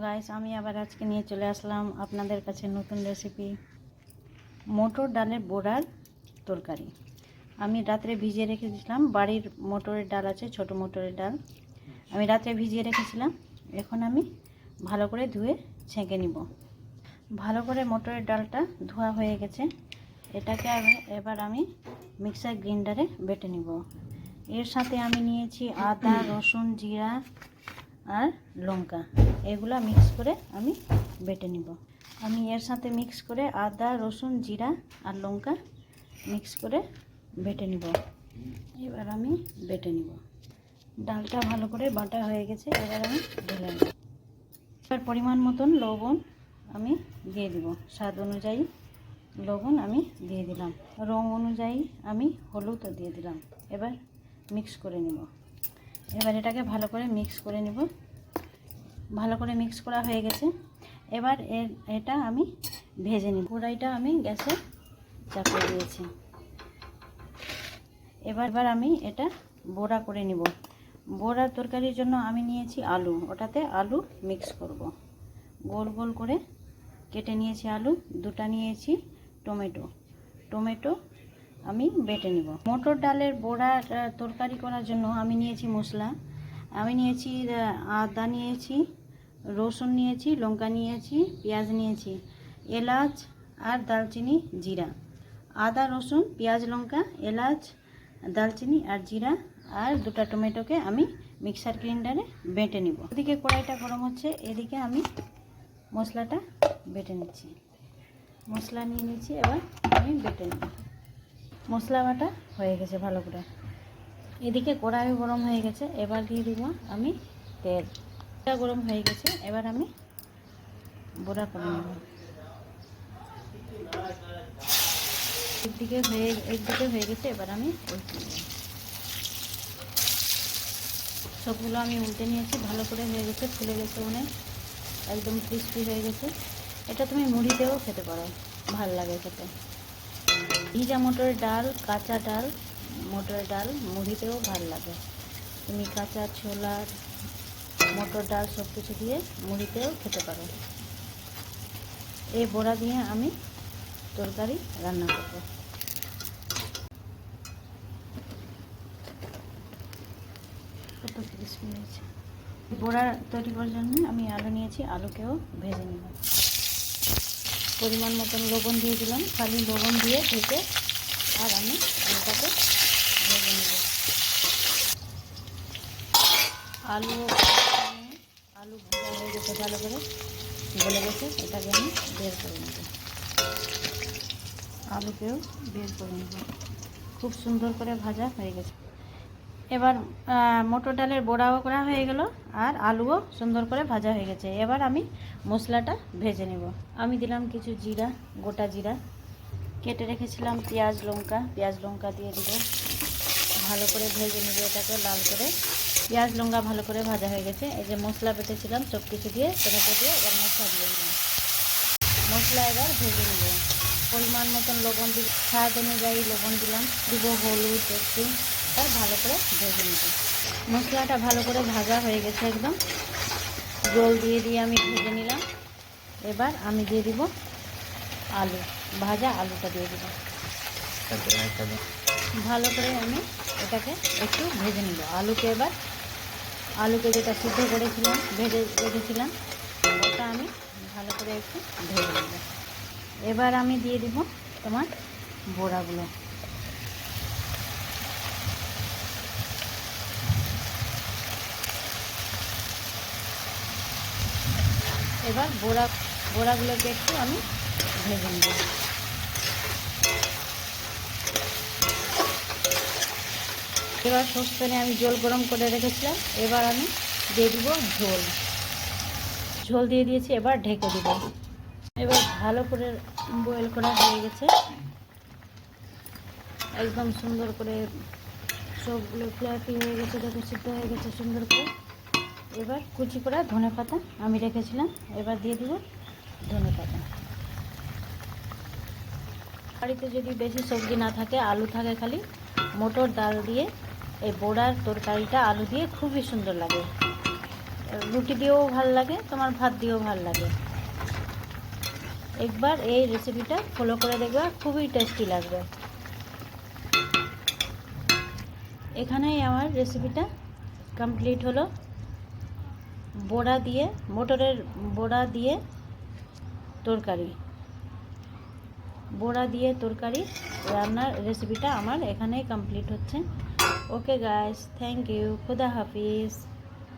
Guys, আমি আবার আজকে নিয়ে চলে আসলাম আপনাদের কাছে নতুন রেসিপি মটর ডালের বড়ার তরকারি। আমি রাত্রে ভিজিয়ে রেখেছিলাম, বাড়ির মটরের ডাল আছে, ছোট মটরের ডাল। আমি রাত্রে ভিজিয়ে রেখেছিলাম। এখন আমি ভালো করে ধুয়ে ছেঁকে নিব। ভালো করে মটরের ডালটা ধোয়া হয়ে গেছে। এটাকে এবার আমি মিক্সার গ্রাইন্ডারে বেটে নিব। এর সাথে আমি নিয়েছি আদা, রসুন, জিরা আর লঙ্কা। এগুলা মিক্স করে আমি বেটে নিব। আমি এর সাথে মিক্স করে আদা, রসুন, জিরা আর লঙ্কা মিক্স করে বেটে নিব। এবার আমি বেটে নিব। ডালটা ভালো করে বাটা হয়ে গেছে। এবার আমি ঢেলে নেব। এবার পরিমাণ মতন লবণ আমি দিয়ে দিব। স্বাদ অনুযায়ী লবণ আমি দিয়ে দিলাম। রং অনুযায়ী আমি হলুদও দিয়ে দিলাম। এবার মিক্স করে নেব। এবার এটাকে ভালো করে মিক্স করে নেব। ভালো করে মিক্স করা হয়ে গেছে। এবার এটা আমি ভেজে নিব। কড়াইটা আমি গ্যাসে চাপিয়ে দিয়েছি। এবার আমি এটা বড়া করে নিব। বড়ার তরকারির জন্য আমি নিয়েছি আলু, ওটাতে আলু মিক্স করব। গোল গোল করে কেটে নিয়েছি আলু। দুটা নিয়েছি টমেটো আমি বেটে নিব। মটর ডালের বড়ার তরকারি করার জন্য আমি নিয়েছি মশলা। আমি নিয়েছি আদা নিয়েছি, রসুন নিয়েছি, লঙ্কা নিয়েছি, পেঁয়াজ নিয়েছি, এলাচ আর দারচিনি, জিরা। আদা, রসুন, পেঁয়াজ, লঙ্কা, এলাচ, দারচিনি আর জিরা আর দুটা টমেটোকে আমি মিক্সার গ্রাইন্ডারে বেটে নিব। এদিকে কড়াইটা গরম হচ্ছে, এদিকে আমি মশলাটা বেটে নিচ্ছি। মশলা নিয়ে নিচ্ছি, এবার আমি বেটে নিব। মশলা বাটা হয়ে গেছে ভালো করে। এদিকে কড়াই গরম হয়ে গেছে। এবার দিয়ে দিব আমি তেল। তেলটা গরম হয়ে গেছে। এবার আমি বড়া করে নেব। একদিকে হয়ে গেছে। এবার আমি উল্টে নেব। সবগুলো আমি উল্টে নিয়েছি। ভালো করে হয়ে গেছে, ফুলে গেছে, অনেক একদম ক্রিস্পি হয়ে গেছে। এটা তুমি মুড়িতেও খেতে পারো, ভালো লাগে খেতে। ভিজা মটরের ডাল, কাঁচা ডাল, মটরের ডাল মুড়িতেও ভালো লাগে। তুমি কাঁচা ছোলার মটর ডাল সব কিছু দিয়ে মুড়িতেও খেতে পারো। এই বড়া দিয়ে আমি তরকারি রান্না করব। কত ক্রিস্পি হয়েছে। বড়া তৈরি করার জন্য আমি আলু নিয়েছি, আলুকেও ভেজে নেব। পরিমাণ মতন লবণ দিয়ে দিলাম। খালি লবণ দিয়ে ঢেকে আর আমি আলুটাকে ভেজে নেব। আলু ভাজা হয়ে গেছে, ভালো করে গলে গেছে। এটাকে আমি বের করে নেব। আলুকেও বের করে নেব। খুব সুন্দর করে ভাজা হয়ে গেছে। এবার মটর ডালের বড়াও করা হয়ে গেল আর আলুও সুন্দর করে ভাজা হয়ে গেছে। এবার আমি মশলাটা ভেজে নেব। আমি দিলাম কিছু জিরা, গোটা জিরা। কেটে রেখেছিলাম পেঁয়াজ, লঙ্কা দিয়ে দিব। ভালো করে ভেজে নেব এটাকে লাল করে। পেঁয়াজ, লঙ্কা ভালো করে ভাজা হয়ে গেছে। এই যে মশলা বেটেছিলাম সব কিছু দিয়ে, টমেটো দিয়ে এবার মশলা দিয়ে দিলাম। মশলা এবার ভেজে নেব। পরিমাণ মতন লবণ দিব, স্বাদ অনুযায়ী লবণ দিলাম, দিব হলুদ একটু। আর ভালো করে ভেজে নেব। মশলাটা ভালো করে ভাজা হয়ে গেছে একদম। জল দিয়ে আমি ভেজে নিলাম। এবার আমি দিয়ে দিব আলু, ভাজা আলুটা দিয়ে দিব। ভালো করে আমি এটাকে একটু ভেজে নেব। আলুকে যেটা সিদ্ধ করেছিলাম, ভেজে রেখেছিলাম, ওটা আমি ভালো করে একটু ভেজে নেব। এবার আমি দিয়ে দিব তোমার বড়াগুলো। এবার বড়াগুলোকে একটু আমি ভেজে নেব। এবার সসপ্যানে আমি জল গরম করে রেখেছিলাম। এবার আমি দিয়ে দিব ঝোল দিয়ে দিয়েছি। এবার ঢেকে দিব। এবার ভালো করে বয়েল করা হয়ে গেছে। একদম সুন্দর করে সবগুলো ফ্ল্যাপি হয়ে গেছে, দেখো সিদ্ধ হয়ে গেছে সুন্দর করে। এবার কুচি করা ধনেপাতা আমি রেখেছিলাম, এবার দিয়ে দিব ধনেপাতা। বাড়িতে যদি বেশি সবজি না থাকে, আলু থাকে খালি, মটর ডাল দিয়ে এই বড়ার তরকারিটা আলু দিয়ে খুবই সুন্দর লাগে। রুটি দিয়েও ভাল লাগে, তোমার ভাত দিয়েও ভাল লাগে। একবার এই রেসিপিটা ফলো করে দেখবা, খুবই টেস্টি লাগবে। এখানেই আমার রেসিপিটা কমপ্লিট হলো। বড়া দিয়ে, মটরের বড়া দিয়ে তরকারি, বড়া দিয়ে তরকারি রান্নার রেসিপিটা আমার এখানেই কমপ্লিট হচ্ছে। ওকে গাইস, থ্যাংক ইউ, খুদা হাফিজ।